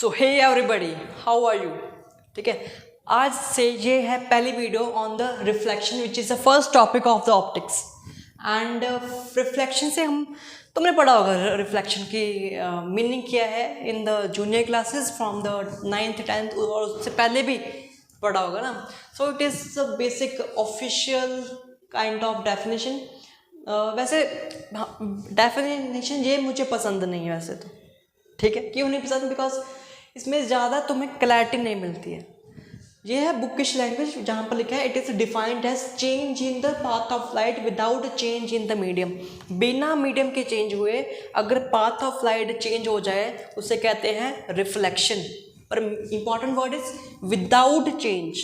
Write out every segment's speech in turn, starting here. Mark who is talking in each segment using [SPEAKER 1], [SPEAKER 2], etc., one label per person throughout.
[SPEAKER 1] So hey everybody, how are you. ठीक है, आज से ये है पहली video on the reflection which is the first topic of the optics. And reflection से तुमने पढ़ा होगा रिफ्लेक्शन की मीनिंग क्या है in the junior classes from the 9th 10th और उससे पहले भी पढ़ा होगा ना। So it is the basic official kind of definition. वैसे डेफिनेशन ये मुझे पसंद नहीं है वैसे तो, ठीक है। क्यों नहीं पसंद? बिकॉज इसमें ज़्यादा तुम्हें क्लैरिटी नहीं मिलती है। ये है बुकिश लैंग्वेज जहाँ पर लिखा है it is defined as change in the path of light without change in the medium. बिना मीडियम के चेंज हुए अगर पाथ ऑफ लाइट चेंज हो जाए उसे कहते हैं रिफ्लेक्शन। पर important word is without change.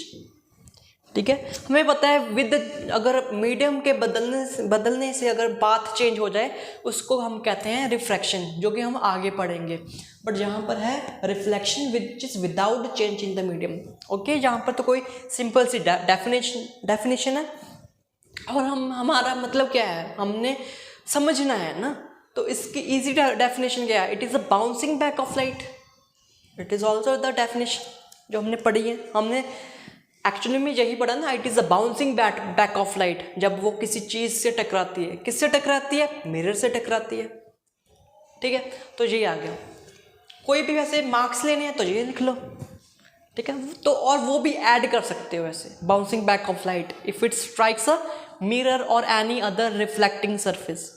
[SPEAKER 1] ठीक है, हमें पता है विद अगर मीडियम के बदलने से अगर पाथ चेंज हो जाए उसको हम कहते हैं रिफ्रैक्शन, जो कि हम आगे पढ़ेंगे। बट यहाँ पर है reflection which is without change in the medium. Okay, यहाँ पर तो कोई सिंपल सी डेफिनेशन है और हमारा मतलब क्या है हमने समझना है ना। तो इसकी इजी डेफिनेशन क्या है? It is a bouncing back of light. It is also the definition जो हमने पढ़ी है। हमने एक्चुअली में यही पढ़ा ना, it is a bouncing back of light. जब वो किसी चीज़ से टकराती है, किससे टकराती है? मिरर से टकराती है। ठीक है, तो यही आ गया। कोई भी वैसे मार्क्स लेने हैं तो ये लिख लो, ठीक है। तो और वो भी ऐड कर सकते हो वैसे, bouncing back of light if it strikes a mirror और any other reflecting surface.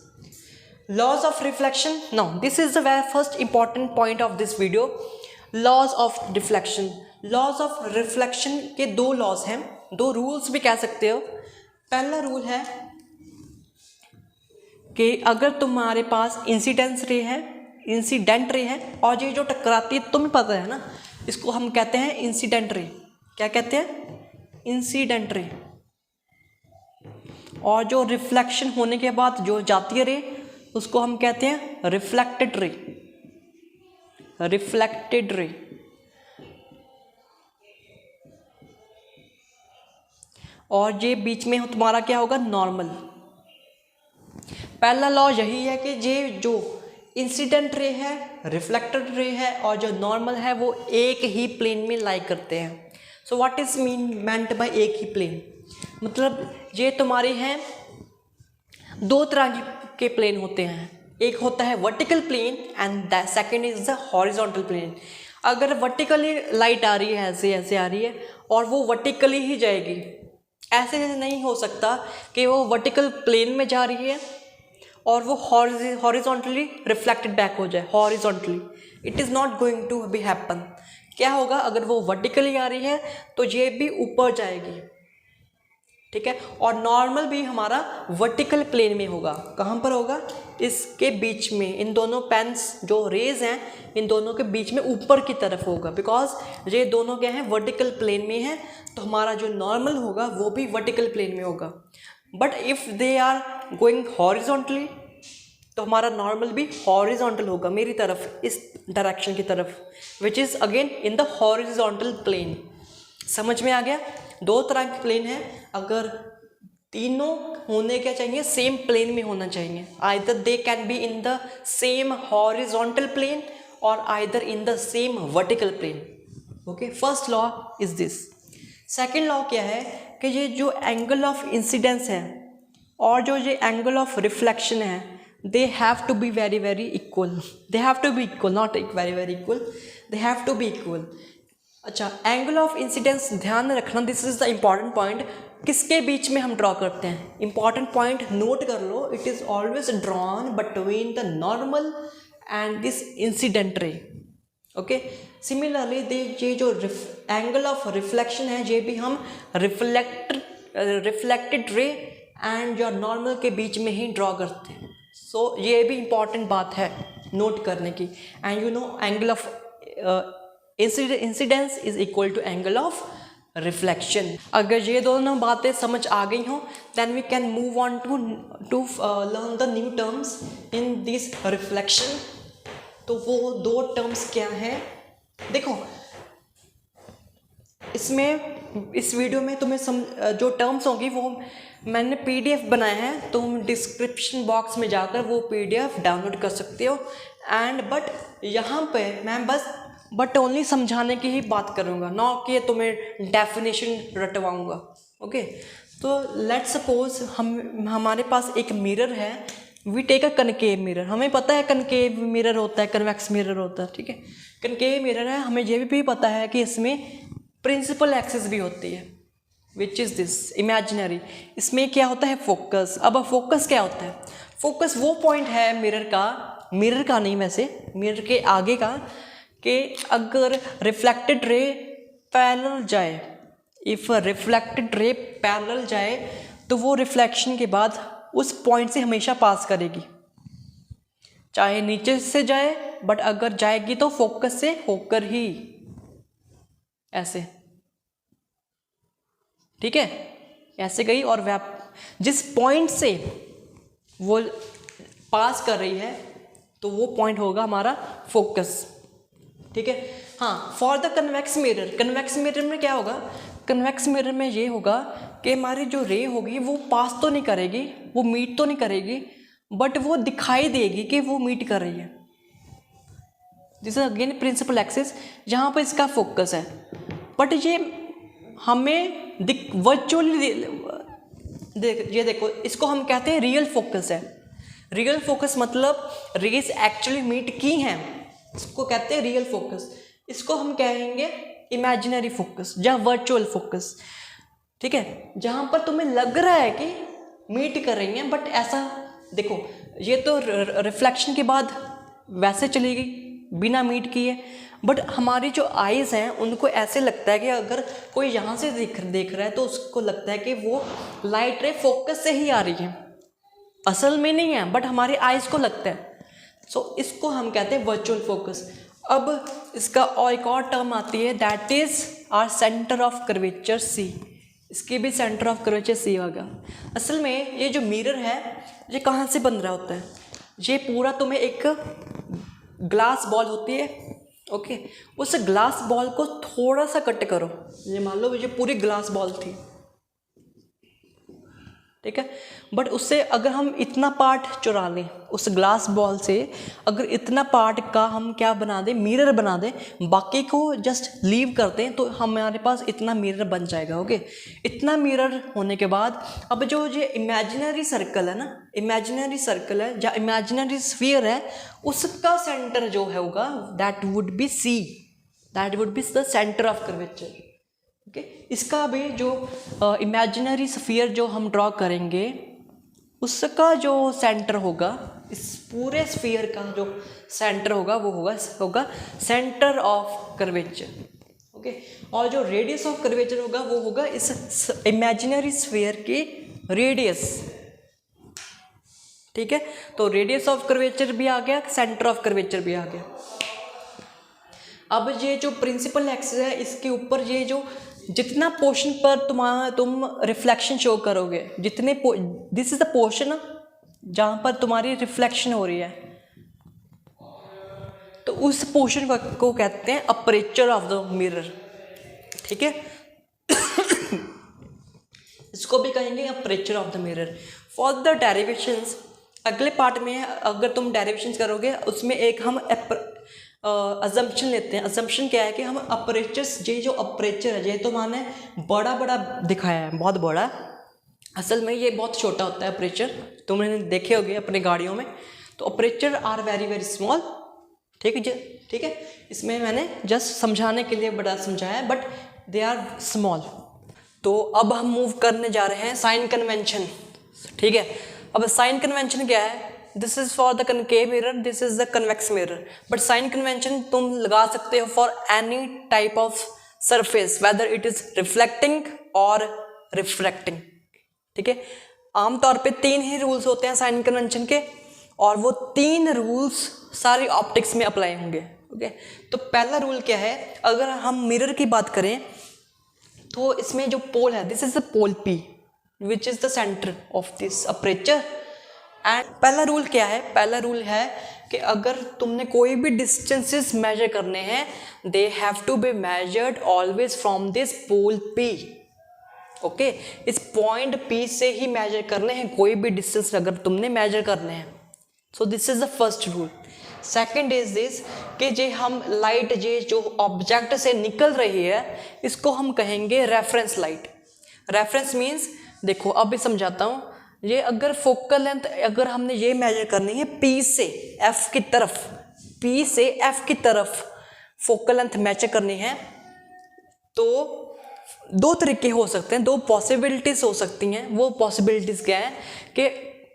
[SPEAKER 1] Laws of reflection, now this is the very first important point of this video. Laws of reflection. Laws of reflection के दो laws हैं, दो rules भी कह सकते हो। पहला रूल है कि अगर तुम्हारे पास इंसिडेंट रे है और ये जो टकराती है तुम्हें पता है ना, इसको हम कहते हैं इंसिडेंट रे। क्या कहते हैं? Incident ray. और जो रिफ्लेक्शन होने के बाद जो जाती है रे उसको हम कहते हैं रिफ्लेक्टेड रे। Reflected ray. और ये बीच में तुम्हारा क्या होगा? नॉर्मल। पहला लॉ यही है कि ये जो इंसिडेंट रे है, रिफ्लेक्टेड रे है और जो नॉर्मल है वो एक ही प्लेन में लाई करते हैं। So what is meant by एक ही प्लेन? मतलब ये तुम्हारे हैं दो तरह के प्लेन होते हैं। एक होता है vertical plane and the second is the horizontal plane. अगर वर्टिकली लाइट आ रही है, ऐसे आ रही है और वो वर्टिकली ही जाएगी, ऐसे नहीं हो सकता कि वो वर्टिकल प्लेन में जा रही है और वो हॉरिजॉन्टली रिफ्लेक्टेड बैक हो जाए। Horizontally it is not going to be happen. क्या होगा? अगर वो वर्टिकली आ रही है तो ये भी ऊपर जाएगी, ठीक है। और नॉर्मल भी हमारा वर्टिकल प्लेन में होगा। कहाँ पर होगा? इसके बीच में, इन दोनों पेन्स जो रेज हैं इन दोनों के बीच में ऊपर की तरफ होगा। बिकॉज ये दोनों क्या हैं? वर्टिकल प्लेन में है, तो हमारा जो नॉर्मल होगा वो भी वर्टिकल प्लेन में होगा। But if they are going horizontally तो हमारा नॉर्मल भी हॉरिजॉन्टल होगा, मेरी तरफ, इस डायरेक्शन की तरफ, which is again in the horizontal plane. समझ में आ गया? दो तरह के प्लेन हैं, अगर तीनों होने क्या चाहिए? सेम प्लेन में होना चाहिए। Either they can be in the same horizontal plane और either in the same vertical plane. Okay, first law is this. Second law क्या है कि ये जो एंगल ऑफ इंसिडेंस है और जो ये एंगल ऑफ रिफ्लेक्शन है, they have to be very very equal. They have to be equal, not very very equal, they have to be equal. अच्छा, एंगल ऑफ इंसिडेंस ध्यान रखना, this is the important point. किसके बीच में हम draw करते हैं? इंपॉर्टेंट पॉइंट नोट कर लो। It is always drawn between the normal and this incident ray. Okay, similarly ये जो एंगल ऑफ रिफ्लेक्शन है ये भी हम रिफ्लेक्टेड रे एंड जो नॉर्मल के बीच में ही ड्रॉ करते हैं। सो ये भी इम्पॉर्टेंट बात है नोट करने की। And you know angle of incidence is equal to angle of reflection. अगर ये दोनों बातें समझ आ गई हों then we can move on to learn the new terms in this reflection. तो वो दो टर्म्स क्या हैं? देखो, इसमें इस वीडियो में तुम्हें जो टर्म्स होंगी वो मैंने PDF बनाया है, तुम डिस्क्रिप्शन बॉक्स में जाकर वो PDF डाउनलोड कर सकते हो। एंड बट यहाँ पे मैं बस बट ओनली समझाने की ही बात करूँगा, ना कि तुम्हें डेफिनेशन रटवाऊँगा। ओके, तो लेट्स सपोज हमारे पास एक मिरर है, we take a concave mirror. हमें पता है कनकेव मिरर होता है, कन्वेक्स मिरर होता है, ठीक है। कनकेव मिरर है, हमें ये भी पता है कि इसमें प्रिंसिपल एक्सिस भी होती है, विच इज़ दिस इमेजिनरी। इसमें क्या होता है, फोकस। अब फोकस क्या होता है, फोकस वो पॉइंट है मिरर का नहीं वैसे, मिरर के आगे का, कि अगर रिफ्लेक्टेड रे पैरेलल जाए, इफ़ रिफ्लेक्टेड रे पैरेलल जाए तो वो रिफ्लेक्शन के बाद उस पॉइंट से हमेशा पास करेगी, चाहे नीचे से जाए, बट अगर जाएगी तो फोकस से होकर ही, ऐसे, ठीक है, ऐसे गई और जिस पॉइंट से वो पास कर रही है तो वो पॉइंट होगा हमारा फोकस, ठीक है। हाँ, फॉर द कन्वेक्स मिरर में क्या होगा, कन्वेक्स मिरर में ये होगा कि हमारी जो रे होगी वो पास तो नहीं करेगी, वो मीट तो नहीं करेगी, बट वो दिखाई देगी कि वो मीट कर रही है। This is again principal axis, जहाँ पर इसका फोकस है, बट ये हमें वर्चुअली ये देखो, इसको हम कहते हैं रियल फोकस है। रियल फोकस मतलब रेस एक्चुअली मीट की हैं, इसको कहते हैं रियल फोकस। इसको हम कहेंगे इमेजिनरी फोकस या वर्चुअल फोकस, ठीक है, जहाँ पर तुम्हें लग रहा है कि मीट कर रही हैं, बट ऐसा देखो, ये तो रिफ्लेक्शन के बाद वैसे चली गई बिना मीट किए, बट हमारी जो आइज़ हैं उनको ऐसे लगता है कि अगर कोई यहाँ से देख रहा है तो उसको लगता है कि वो लाइट रे फोकस से ही आ रही है, असल में नहीं है, बट हमारी आइज़ को लगता है। सो इसको हम कहते हैं वर्चुअल फोकस। अब इसका और एक और टर्म आती है, that is our centre of curvature C. इसकी भी सेंटर ऑफ कर्वेचर सी होगा। असल में ये जो मिरर है ये कहाँ से बन रहा होता है, ये पूरा तुम्हें एक ग्लास बॉल होती है, ओके, उस ग्लास बॉल को थोड़ा सा कट करो, ये मान लो ये पूरी ग्लास बॉल थी, ठीक है, बट उससे अगर हम इतना पार्ट चुरा लें उस ग्लास बॉल से, अगर इतना पार्ट का हम क्या बना दें, मिरर बना दें, बाकी को जस्ट लीव कर दें, तो हमारे पास इतना मिरर बन जाएगा। ओके, इतना मिरर होने के बाद अब जो ये इमेजिनरी सर्कल है ना, इमेजिनरी सर्कल है या इमेजिनरी स्फीयर है, उसका सेंटर जो है होगा that would be C, that would be the centre of curvature. Okay, इसका भी जो इमेजिनरी स्फीयर जो हम ड्रॉ करेंगे उसका जो सेंटर होगा, इस पूरे स्फीयर का जो सेंटर होगा वो होगा सेंटर ऑफ कर्वेचर। ओके, और जो रेडियस ऑफ कर्वेचर होगा वो होगा इस इमेजिनरी स्फीयर की रेडियस, ठीक है। तो रेडियस ऑफ कर्वेचर भी आ गया, सेंटर ऑफ कर्वेचर भी आ गया। अब ये जो प्रिंसिपल एक्सिस है इसके ऊपर ये जो जितना पोर्शन पर तुम रिफ्लेक्शन शो करोगे, जितने दिस इज द पोर्शन जहाँ पर तुम्हारी रिफ्लेक्शन हो रही है, तो उस पोर्शन को कहते हैं अपर्चर ऑफ द मिरर, ठीक है। इसको भी कहेंगे aperture of the mirror. For the derivations, अगले पार्ट में अगर तुम डेरिवेशंस करोगे उसमें एक हम अजम्पशन लेते हैं। अजम्पशन क्या है कि हम अपर्चर्स, ये जो अपर्चर है ये तो माने बड़ा बड़ा दिखाया है, बहुत बड़ा, असल में ये बहुत छोटा होता है अपर्चर, तुमने देखे होंगे अपने गाड़ियों में। तो aperture are very very small, ठीक है। इसमें मैंने जस्ट समझाने के लिए बड़ा समझाया है, बट दे आर स्मॉल। तो अब हम मूव करने जा रहे हैं साइन कन्वेंशन, ठीक है। अब साइन कन्वेंशन क्या है, this is for the concave mirror, this is the convex mirror, but sign convention तुम लगा सकते हो for any type of surface, whether it is reflecting और रिफ्रैक्टिंग, ठीक है। आमतौर पे 3 ही रूल्स होते हैं साइन कन्वेंशन के, और वो 3 रूल्स सारी ऑप्टिक्स में अप्लाई होंगे, ओके। तो पहला रूल क्या है, अगर हम मिरर की बात करें तो इसमें जो पोल है, this is the pole P which is the centre of this aperture. And पहला रूल क्या है, पहला रूल है कि अगर तुमने कोई भी डिस्टेंसेस मेजर करने हैं, they have to be measured always from this pole P, okay. इस पॉइंट P से ही मेजर करने हैं कोई भी डिस्टेंस अगर तुमने मेजर करने हैं। So this is the first rule. Second is this कि जे हम लाइट जे जो ऑब्जेक्ट से निकल रही है इसको हम कहेंगे रेफरेंस लाइट। रेफरेंस मीन्स देखो अब भी समझाता हूँ, ये अगर फोकल लेंथ अगर हमने ये मेजर करनी है P से F की तरफ, P से F की तरफ फोकल लेंथ मेजर करनी है तो दो तरीके हो सकते हैं, दो पॉसिबिलिटीज हो सकती हैं। वो पॉसिबिलिटीज क्या है कि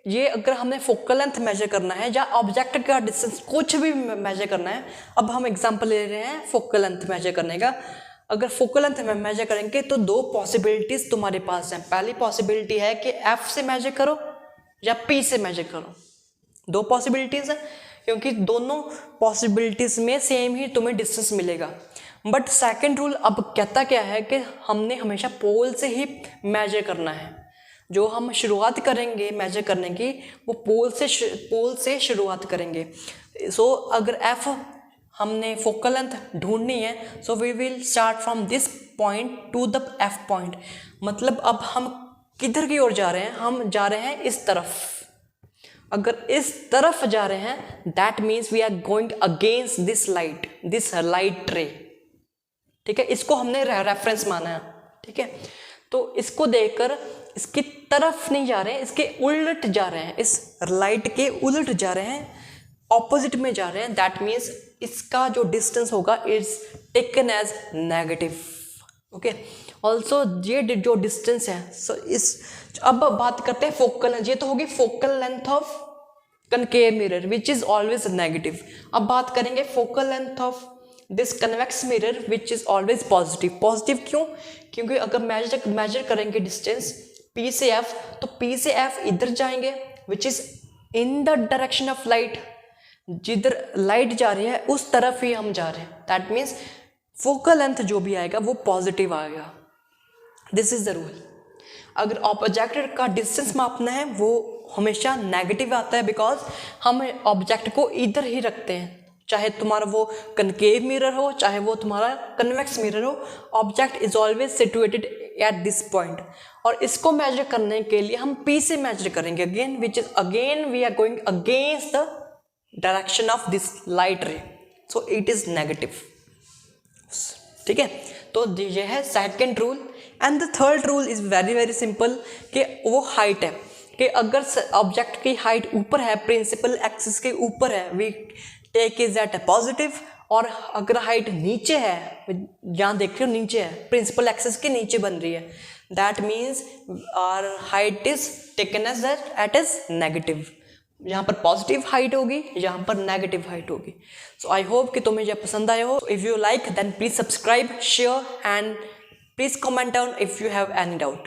[SPEAKER 1] ये अगर हमने फोकल लेंथ मेजर करना है या ऑब्जेक्ट का डिस्टेंस कुछ भी मेजर करना है, अब हम एग्जांपल ले रहे हैं फोकल लेंथ मेजर करने का। अगर फोकल लेंथ में मेजर करेंगे तो दो पॉसिबिलिटीज तुम्हारे पास हैं। पहली पॉसिबिलिटी है कि F से मेजर करो या P से मेजर करो, दो पॉसिबिलिटीज है, क्योंकि दोनों पॉसिबिलिटीज में सेम ही तुम्हें डिस्टेंस मिलेगा। बट सेकंड रूल अब कहता क्या है कि हमने हमेशा पोल से ही मेजर करना है। जो हम शुरुआत करेंगे मेजर करने की वो पोल से शुरुआत करेंगे। सो अगर F हमने फोकल लेंथ ढूंढनी है so we will start from this point to the F point. मतलब अब हम किधर की ओर जा रहे हैं, हम जा रहे हैं इस तरफ। अगर इस तरफ जा रहे हैं that means we are going against this light ray. ठीक है, इसको हमने रेफरेंस माना है। ठीक है, तो इसको देखकर इसकी तरफ नहीं जा रहे हैं, इसके उल्ट जा रहे हैं, इस लाइट के उल्ट जा रहे हैं, ऑपोजिट में जा रहे हैं। दैट मीन्स इसका जो डिस्टेंस होगा is taken as negative. Okay, also ये जो डिस्टेंस है सो इस अब बात करते हैं फोकल, ये तो होगी focal length of concave mirror which is always negative. अब बात करेंगे focal length of this convex mirror which is always positive. Positive क्यों? क्योंकि अगर मेजर करेंगे डिस्टेंस P से F तो P से F इधर जाएंगे which is in the direction of light. जिधर लाइट जा रही है उस तरफ ही हम जा रहे हैं। दैट मीन्स फोकल लेंथ जो भी आएगा वो पॉजिटिव आएगा। This is the rule. अगर ऑब्जेक्ट का डिस्टेंस मापना है वो हमेशा नेगेटिव आता है, बिकॉज हम ऑब्जेक्ट को इधर ही रखते हैं। चाहे तुम्हारा वो कनकेव मिरर हो चाहे वो तुम्हारा कन्वेक्स मिरर हो, object is always situated at this point. और इसको मेजर करने के लिए हम P से मेजर करेंगे again which is again we are going against the direction of this light ray, so it is negative. ठीक है, तो ये है second rule. And the third rule is very very simple कि वो हाइट है, कि अगर ऑब्जेक्ट की हाइट ऊपर है, प्रिंसिपल एक्सिस के ऊपर है, we take is at positive. और अगर हाइट नीचे है, जहाँ देख रहे हो नीचे है, प्रिंसिपल एक्सिस के नीचे बन रही है, that means our height is taken as at is negative. यहाँ पर पॉजिटिव हाइट होगी, यहाँ पर नेगेटिव हाइट होगी। सो आई होप कि तुम्हें यह पसंद आया हो। If you like then please subscribe, share and please comment down if you have any doubt.